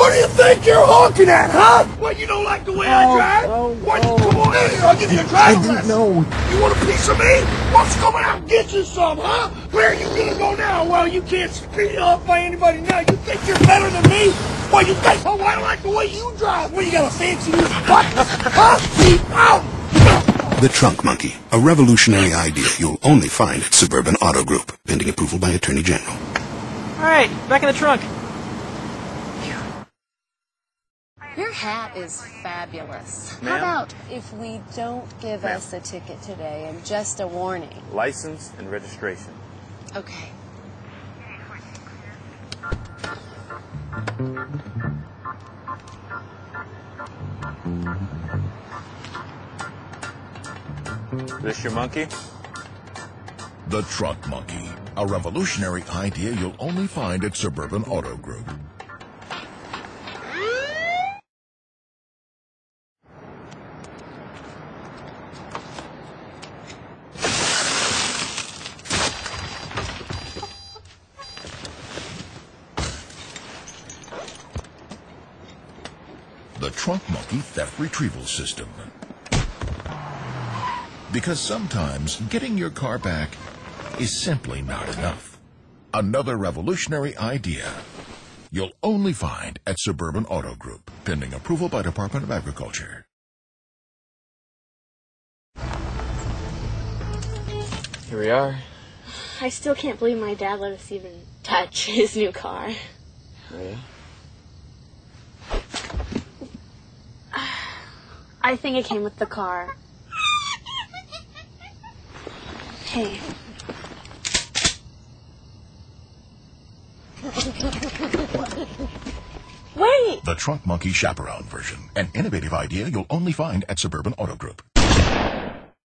What do you think you're honking at, huh? What, you don't like the way I drive? What? Come on in here, I'll give you a driving lesson. No. You want a piece of me? Let's come out and get you some, huh? Where are you gonna go now? Well, you can't speed up by anybody now. You think you're better than me? What, you think? Oh, I don't like the way you drive. What, you got a fancy new button? Huh? Keep out! The Trunk Monkey, a revolutionary idea you'll only find at Suburban Auto Group, pending approval by Attorney General. All right, back in the trunk. Your hat is fabulous. How about if we don't give us a ticket today and just a warning? License and registration. Okay. This your monkey? The Trunk Monkey, a revolutionary idea you'll only find at Suburban Auto Group. The Trunk Monkey Theft Retrieval System. Because sometimes getting your car back is simply not enough. Another revolutionary idea you'll only find at Suburban Auto Group, pending approval by Department of Agriculture. Here we are. I still can't believe my dad let us even touch his new car. Oh, yeah? I think it came with the car. Hey. Wait! The Trunk Monkey Chaperone version, an innovative idea you'll only find at Suburban Auto Group.